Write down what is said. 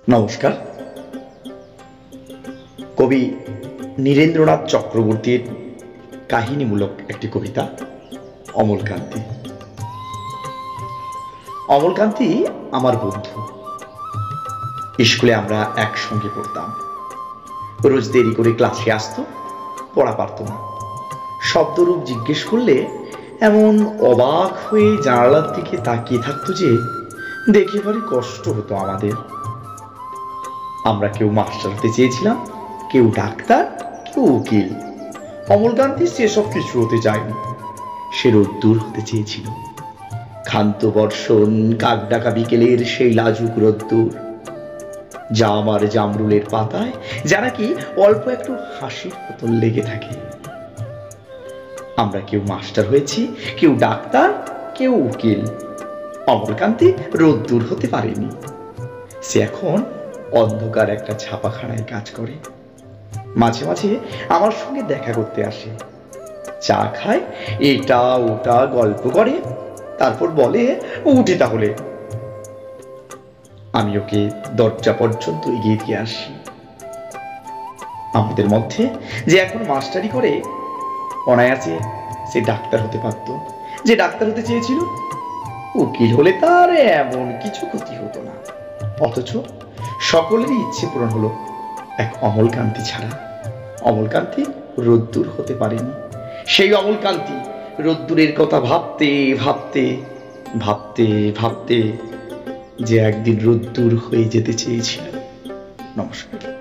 নমস্কার। কবি নীরেন্দ্রনাথ চক্রবর্তীর কাহিনীমূলক একটি কবিতা অমলকান্তি। অমলকান্তি আমার বন্ধু। স্কুলে আমরা একসঙ্গে পড়তাম। রোজ দেরি করে ক্লাসে আসতো, পড়া পারত না। শব্দরূপ জিজ্ঞেস করলে এমন অবাক হয়ে জানালার দিকে তাকিয়ে থাকতো যে দেখে ভারী কষ্ট হতো আমাদের। আমরা কেউ মাস্টার হতে চেয়েছিলাম, কেউ ডাক্তার, কেউ উকিল। অমলকান্তি সেসব কিছু হতে চায়নি। সে রোদ্দুর হতে চেয়েছিল। ক্ষান্ত বর্ষণ, কাক ডাকা বিকেলের সেই লাজুক রোদ্দুর, জাম আর জামরুলের পাতায় যা নাকি অল্প একটু হাসির মতন লেগে থাকে। আমরা কেউ মাস্টার হয়েছি, কেউ ডাক্তার, কেউ উকিল। অমলকান্তি রোদ্দুর হতে পারেনি। সে এখন অন্ধকার একটা ছাপাখানায় কাজ করে। মাঝে মাঝে আমার সঙ্গে দেখা করতে আসে, চা খায়, এটা ওটা গল্প করে, তারপর বলে উঠি তাহলে। আমি ওকে দরজা পর্যন্ত এগিয়ে দিয়ে আসি। আমাদের মধ্যে যে এখন মাস্টারি করে, অনায়াসে সে ডাক্তার হতে পারত। যে ডাক্তার হতে চেয়েছিল, উকিল হলে তার এমন কিছু ক্ষতি হতো না। অথচ সকলেরই ইচ্ছে পূরণ হলো, এক অমলকান্তি ছাড়া। অমলকান্তি রোদ্দুর হতে পারেনি। সেই অমলকান্তি রোদ্দুরের কথা ভাবতে ভাবতে ভাবতে ভাবতে যে একদিন রোদ্দুর হয়ে যেতে চেয়েছিল। নমস্কার।